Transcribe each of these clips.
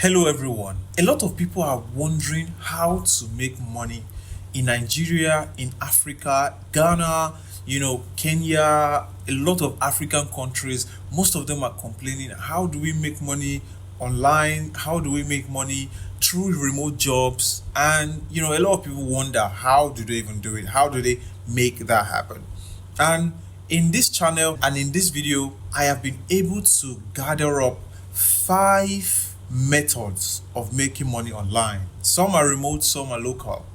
Hello everyone. A lot of people are wondering how to make money in Nigeria, in Africa, Ghana, Kenya, a lot of African countries. Most of them are complaining, how do we make money online? How do we make money through remote jobs? And a lot of people wonder, how do they even do it? How do they make that happen? And in this channel and in this video, I have been able to gather up 5 methods of making money online. Some are remote, some are local.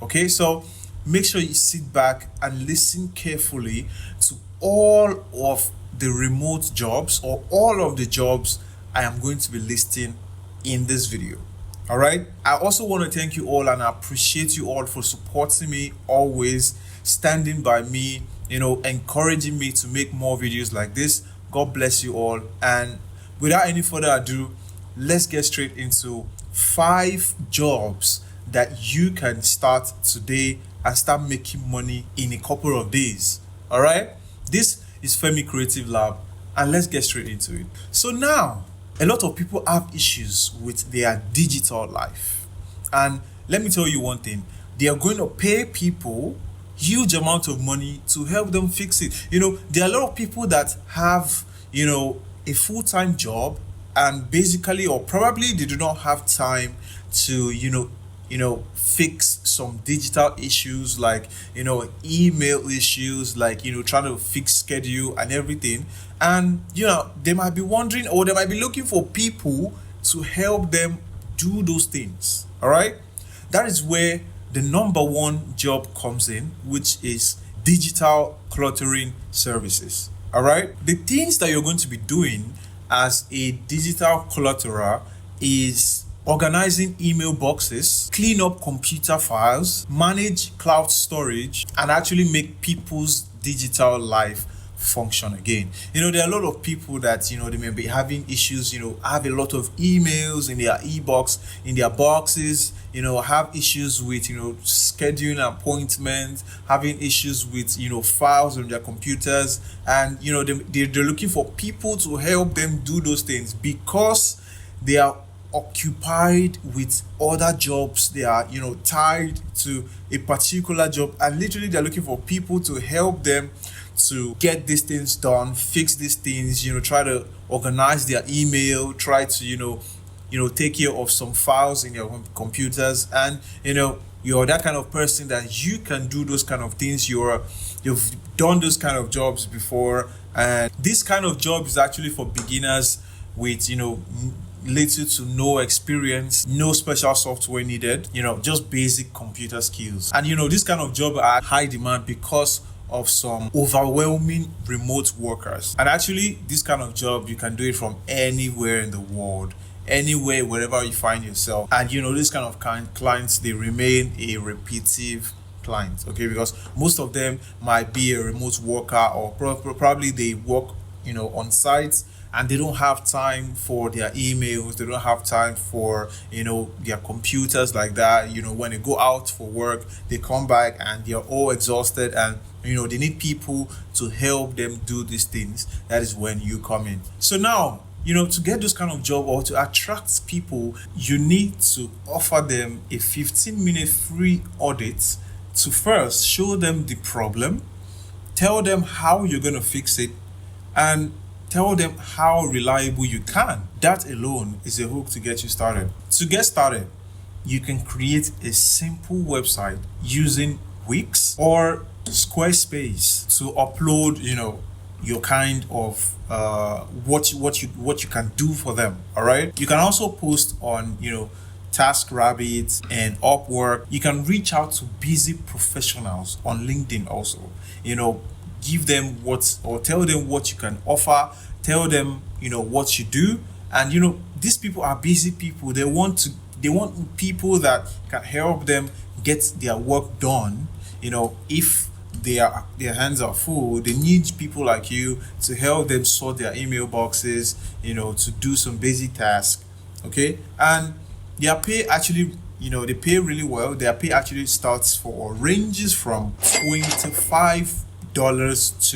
Okay, so make sure you sit back and listen carefully to all of the remote jobs or all of the jobs I am going to be listing in this video. All right, I also want to thank you all and I appreciate you all for supporting me, always standing by me, encouraging me to make more videos like this. God bless you all. And without any further ado, let's get straight into 5 jobs that you can start today and start making money in a couple of days. All right, this is Femi Creative Lab and let's get straight into it. So now, a lot of people have issues with their digital life, and let me tell you one thing: they are going to pay people huge amount of money to help them fix it. There are a lot of people that have a full-time job, and basically or probably they do not have time to fix some digital issues like email issues, like trying to fix schedule and everything. And they might be wondering, or they might be looking for people to help them do those things. All right, that is where the number one job comes in, which is digital cluttering services. All right, the things that you're going to be doing as a digital clutterer is organizing email boxes, clean up computer files, manage cloud storage, and actually make people's digital life function again. There are a lot of people that they may be having issues, have a lot of emails in their e-box, in their boxes, have issues with scheduling appointments, having issues with files on their computers, and they're looking for people to help them do those things because they are occupied with other jobs. They are tied to a particular job, and literally they're looking for people to help them to get these things done, fix these things, try to organize their email, try to take care of some files in your computers. And you're that kind of person that you can do those kind of things. You've done those kind of jobs before, and this kind of job is actually for beginners with little to no experience, no special software needed, just basic computer skills. And this kind of job are high demand because of some overwhelming remote workers. And actually, this kind of job, you can do it from anywhere in the world, anywhere, wherever you find yourself. And this kind of clients, they remain a repetitive client, okay, because most of them might be a remote worker, or probably they work on sites, and they don't have time for their emails, they don't have time for their computers like that. When they go out for work, they come back and they're all exhausted, and they need people to help them do these things. That is when you come in. So now, to get this kind of job or to attract people, you need to offer them a 15-minute free audit to first show them the problem, tell them how you're going to fix it, and tell them how reliable you can. That alone is a hook to get you started. To get started, you can create a simple website using Wix or Squarespace to upload your kind of what you can do for them. All right, you can also post on TaskRabbit and Upwork. You can reach out to busy professionals on LinkedIn also. Give them or tell them what you can offer, tell them what you do. And these people are busy people. They want people that can help them get their work done. If their hands are full, they need people like you to help them sort their email boxes, to do some basic tasks. Okay, and their pay actually, they pay really well. Their pay actually starts for, or ranges from $25 to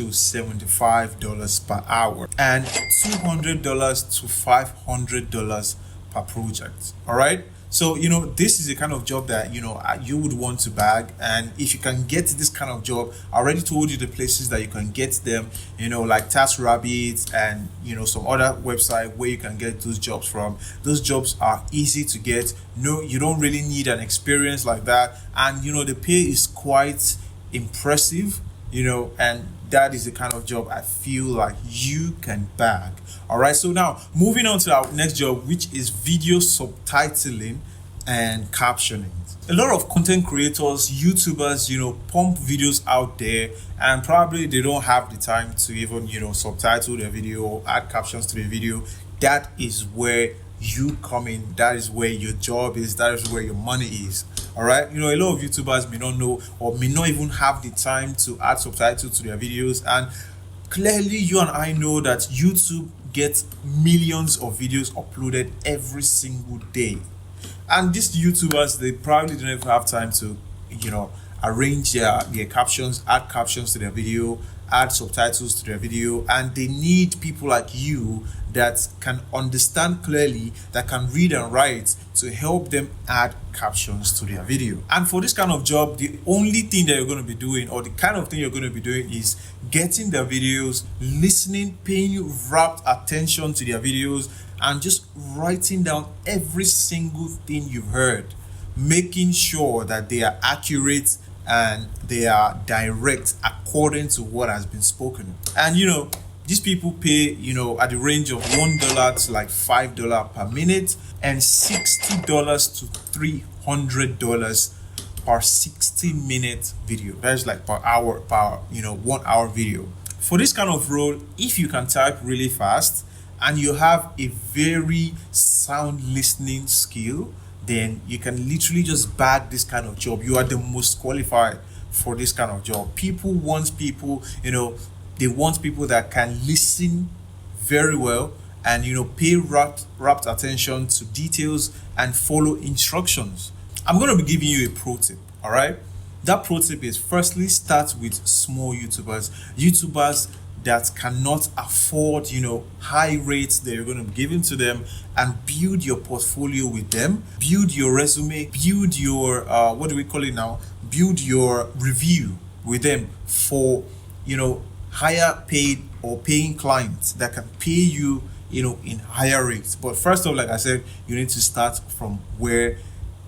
$75 per hour, and $200 to $500 per project. All right. So, this is the kind of job that, you would want to bag. And if you can get this kind of job, I already told you the places that you can get them, like TaskRabbit and, some other website where you can get those jobs from. Those jobs are easy to get. No, you don't really need an experience like that. And, the pay is quite impressive, and that is the kind of job I feel like you can bag. All right, so now moving on to our next job, which is video subtitling and captioning. A lot of content creators, YouTubers, pump videos out there, and probably they don't have the time to even, subtitle their video or add captions to the video. That is where you come in. That is where your job is. That is where your money is. All right. A lot of YouTubers may not know or may not even have the time to add subtitles to their videos. And clearly, you and I know that YouTube gets millions of videos uploaded every single day. And these YouTubers, they probably don't even have time to, arrange their captions, add captions to their video, add subtitles to their video. And they need people like you that can understand clearly, that can read and write to help them add captions to their video. And for this kind of job, the only thing that you're going to be doing, or the kind of thing you're going to be doing, is getting their videos, listening, paying rapt attention to their videos, and just writing down every single thing you've heard, making sure that they are accurate and they are direct according to what has been spoken. And these people pay, at the range of $1 to like $5 per minute, and $60 to $300 per 60-minute video. That's like per hour, 1 hour video. For this kind of role, if you can type really fast and you have a very sound listening skill, then you can literally just bag this kind of job. You are the most qualified for this kind of job. People want people, they want people that can listen very well and, pay rapt attention to details and follow instructions. I'm going to be giving you a pro tip, all right? That pro tip is, firstly, start with small YouTubers that cannot afford, high rates that you're going to be giving to them, and build your portfolio with them, build your resume, build your, build your review with them for, higher paid or paying clients that can pay you, in higher rates. But first off, like I said, you need to start from where,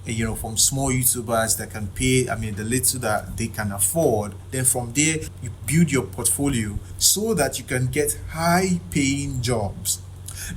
from small YouTubers that can pay, the little that they can afford. Then from there, you build your portfolio so that you can get high paying jobs.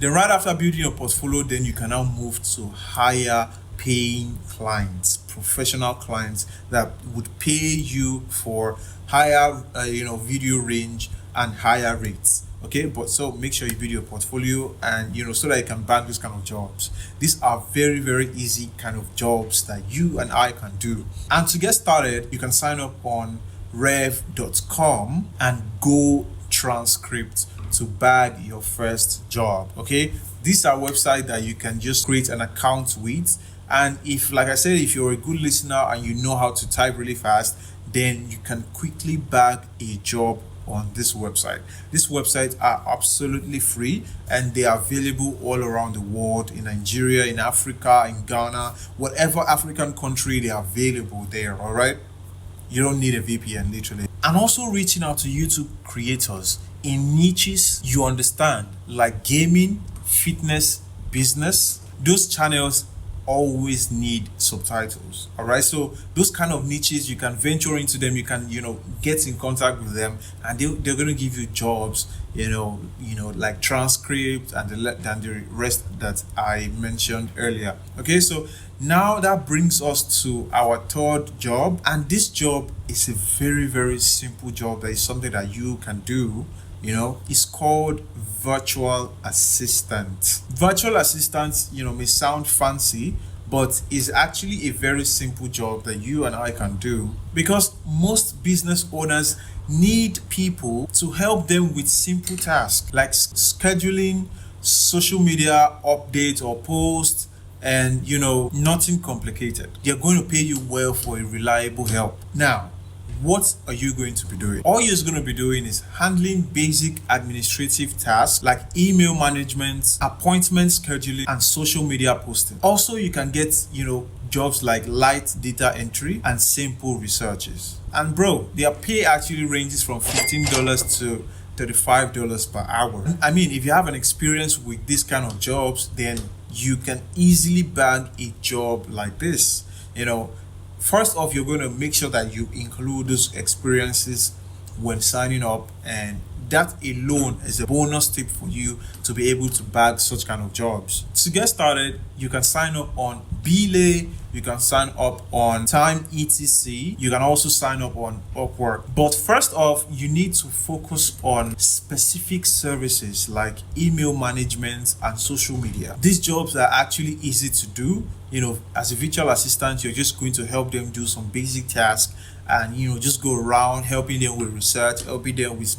Then right after building your portfolio, then you can now move to higher paying clients, professional clients that would pay you for higher, video range and higher rates. Okay, but so make sure you build your portfolio and, so that you can bag this kind of jobs. These are very, very easy kind of jobs that you and I can do. And to get started, you can sign up on rev.com and go transcript to bag your first job. Okay, these are websites that you can just create an account with. And if, like I said, if you're a good listener and you know how to type really fast, then you can quickly bag a job on this website. These websites are absolutely free and they are available all around the world, in Nigeria, in Africa, in Ghana, whatever African country, they are available there. All right, you don't need a VPN, literally. And also reaching out to YouTube creators in niches you understand, like gaming, fitness, business. Those channels always need subtitles. All right, so those kind of niches, you can venture into them, you can get in contact with them, and they're going to give you jobs, like transcript and the rest that I mentioned earlier. Okay, so now that brings us to our third job, and this job is a very, very simple job. That is something that you can do. It's called virtual assistant. Virtual assistant, may sound fancy, but is actually a very simple job that you and I can do, because most business owners need people to help them with simple tasks like scheduling, social media updates or posts, and nothing complicated. They're going to pay you well for a reliable help. Now, what are you going to be doing? All you're going to be doing is handling basic administrative tasks like email management, appointment scheduling, and social media posting. Also, you can get, jobs like light data entry and simple researches. And bro, their pay actually ranges from $15 to $35 per hour. I mean, if you have an experience with this kind of jobs, then you can easily bag a job like this. First off, you're going to make sure that you include those experiences when signing up, and that alone is a bonus tip for you to be able to bag such kind of jobs. To get started, you can sign up on Belay, you can sign up on Time etc. You can also sign up on Upwork. But first off, you need to focus on specific services like email management and social media. These jobs are actually easy to do. As a virtual assistant, you're just going to help them do some basic tasks and just go around helping them with research, helping them with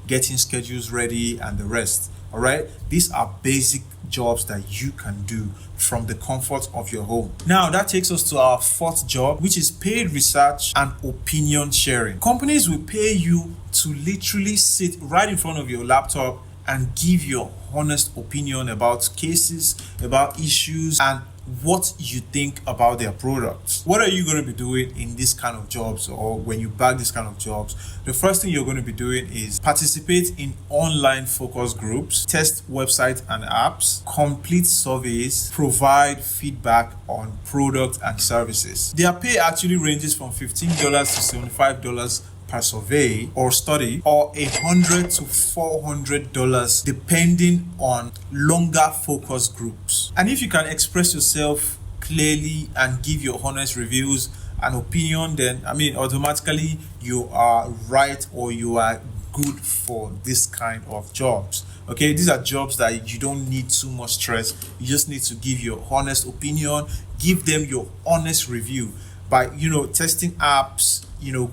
getting schedules ready and the rest. All right, these are basic jobs that you can do from the comfort of your home. Now that takes us to our fourth job, which is paid research and opinion sharing. Companies will pay you to literally sit right in front of your laptop and give your honest opinion about cases, about issues, and what you think about their products. What are you going to be doing in this kind of jobs, or when you bag this kind of jobs? The first thing you're going to be doing is participate in online focus groups, test websites and apps, complete surveys, provide feedback on products and services. Their pay actually ranges from $15 to $75 per survey or study, or $100 to $400 depending on longer focus groups. And if you can express yourself clearly and give your honest reviews and opinion, then automatically you are right, or you are good for this kind of jobs. Okay, these are jobs that you don't need too much stress. You just need to give your honest opinion, give them your honest review by testing apps,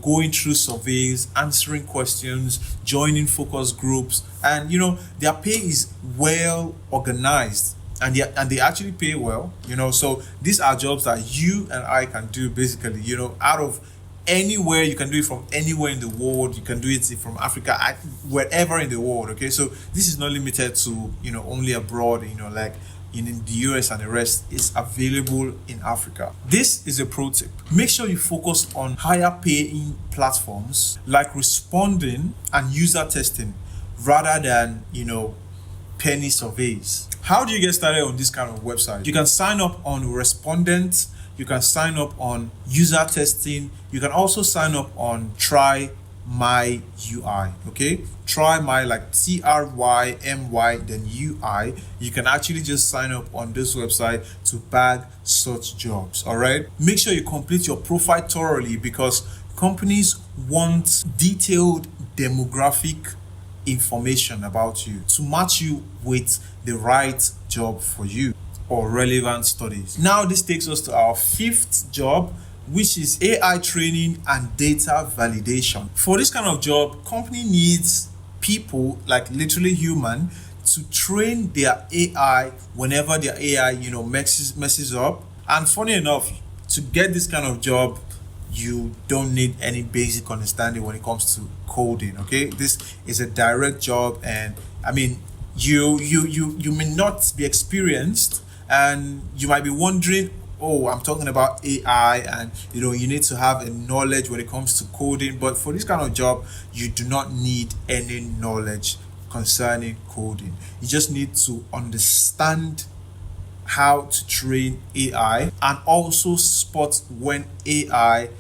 going through surveys, answering questions, joining focus groups, and their pay is well organized, and they actually pay well. So these are jobs that you and I can do basically, out of anywhere. You can do it from anywhere in the world. You can do it from Africa, wherever in the world. Okay, so this is not limited to only abroad. Like in the US and the rest. Is available in Africa. This is a pro tip. Make sure you focus on higher paying platforms like responding and user testing rather than penny surveys. How do you get started on this kind of website? You can sign up on Respondent, you can sign up on user testing, you can also sign up on Try My UI. Okay, Try My, like TRYMY then UI. You can actually just sign up on this website to bag such jobs. All right, make sure you complete your profile thoroughly because companies want detailed demographic information about you to match you with the right job for you or relevant studies. Now this takes us to our fifth job, which is AI training and data validation. For this kind of job, company needs people, like literally human, to train their AI whenever their AI messes up. And funny enough, to get this kind of job, you don't need any basic understanding when it comes to coding. Okay, this is a direct job, and I mean you may not be experienced, and you might be wondering, oh, I'm talking about AI, and you need to have a knowledge when it comes to coding. But for this kind of job, you do not need any knowledge concerning coding. You just need to understand how to train AI and also spot when AI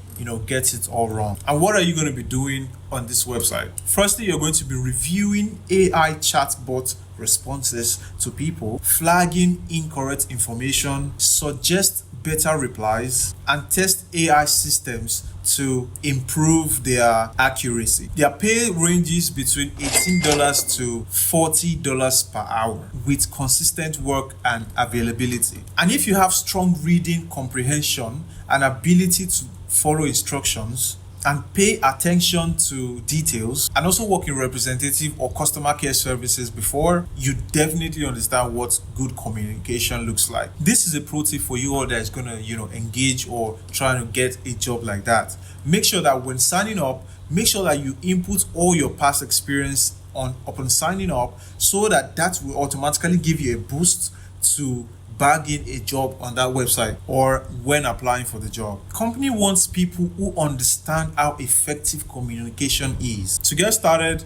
gets it all wrong. And what are you going to be doing on this website? Firstly, you're going to be reviewing AI chatbot responses to people, flagging incorrect information, suggest better replies, and test AI systems to improve their accuracy. Their pay ranges between $18 to $40 per hour with consistent work and availability. And if you have strong reading comprehension and ability to follow instructions, and pay attention to details, and also work in representative or customer care services before, you definitely understand what good communication looks like. This is a pro tip for you all that is going to, engage or trying to get a job like that. Make sure that when signing up, make sure that you input all your past experience upon signing up, so that will automatically give you a boost to bagging a job on that website or when applying for the job. Company wants people who understand how effective communication is. To get started,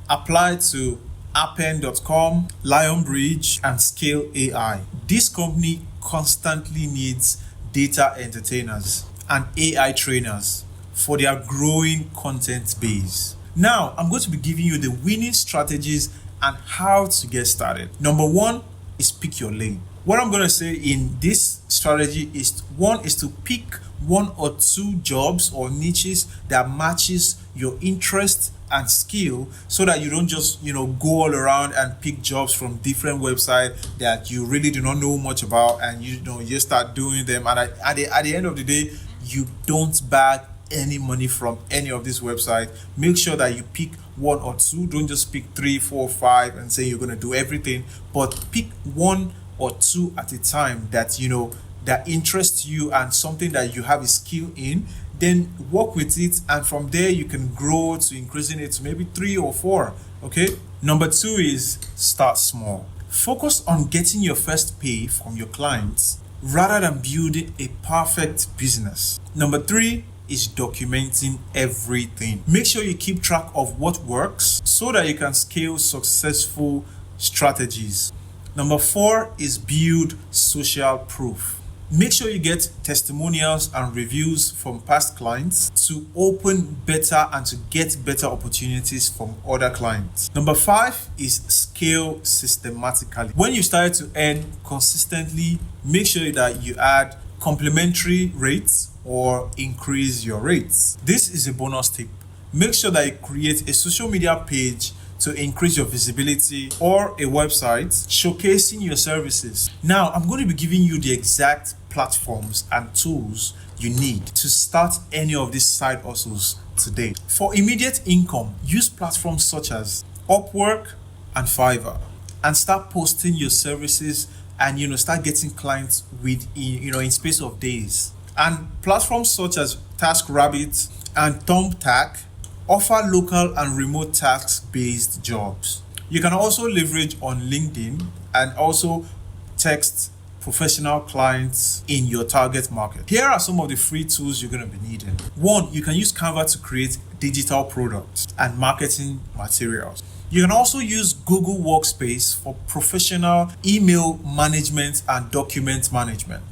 apply to appen.com, Lionbridge, and Scale AI. This company constantly needs data entertainers and AI trainers for their growing content base. Now, I'm going to be giving you the winning strategies and how to get started. Number one is pick your lane. What I'm going to say in this strategy is, one is to pick one or two jobs or niches that matches your interest and skill, so that you don't just go all around and pick jobs from different websites that you really do not know much about, and you start doing them, and at the end of the day you don't bag any money from any of these websites. Make sure that you pick one or two. Don't just pick 3, 4, 5 and say you're going to do everything, but pick one or two at a time that that interests you and something that you have a skill in. Then work with it, and from there you can grow to increasing it to maybe 3 or 4. Okay. Number 2 is start small. Focus on getting your first pay from your clients rather than building a perfect business. Number 3 is documenting everything. Make sure you keep track of what works so that you can scale successful strategies. Number 4 is build social proof. Make sure you get testimonials and reviews from past clients to open better and to get better opportunities from other clients. Number 5 is scale systematically. When you start to earn consistently, make sure that you add complementary rates or increase your rates. This is a bonus tip. Make sure that you create a social media page to increase your visibility, or a website showcasing your services. Now, I'm going to be giving you the exact platforms and tools you need to start any of these side hustles today. For immediate income, use platforms such as Upwork and Fiverr, and start posting your services and start getting clients with in space of days. And platforms such as TaskRabbit and Thumbtack offer local and remote task-based jobs. You can also leverage on LinkedIn and also text professional clients in your target market. Here are some of the free tools you're going to be needing. 1, you can use Canva to create digital products and marketing materials. You can also use Google Workspace for professional email management and document management.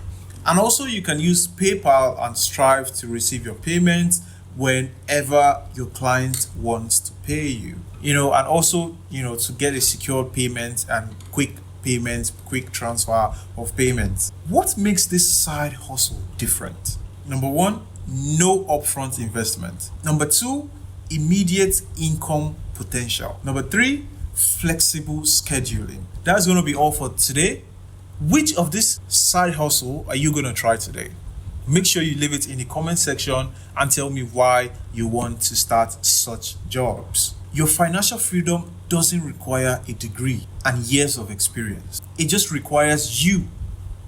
And also you can use PayPal and Stripe to receive your payments whenever your client wants to pay you. And also, to get a secure payment and quick transfer of payments. What makes this side hustle different? Number 1, no upfront investment. Number 2, immediate income potential. Number 3, flexible scheduling. That's going to be all for today. Which of this side hustle are you going to try today? Make sure you leave it in the comment section and tell me why you want to start such jobs. Your financial freedom doesn't require a degree and years of experience. It just requires you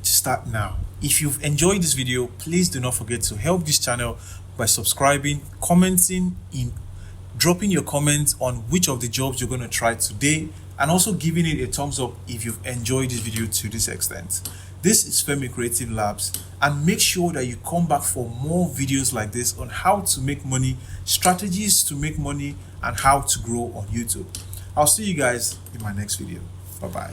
to start now. If you've enjoyed this video, please do not forget to help this channel by subscribing, commenting, dropping your comments on which of the jobs you're going to try today, and also giving it a thumbs up if you've enjoyed this video to this extent. This is Femi Creative Labs, and make sure that you come back for more videos like this on how to make money, strategies to make money, and how to grow on YouTube. I'll see you guys in my next video. Bye-bye.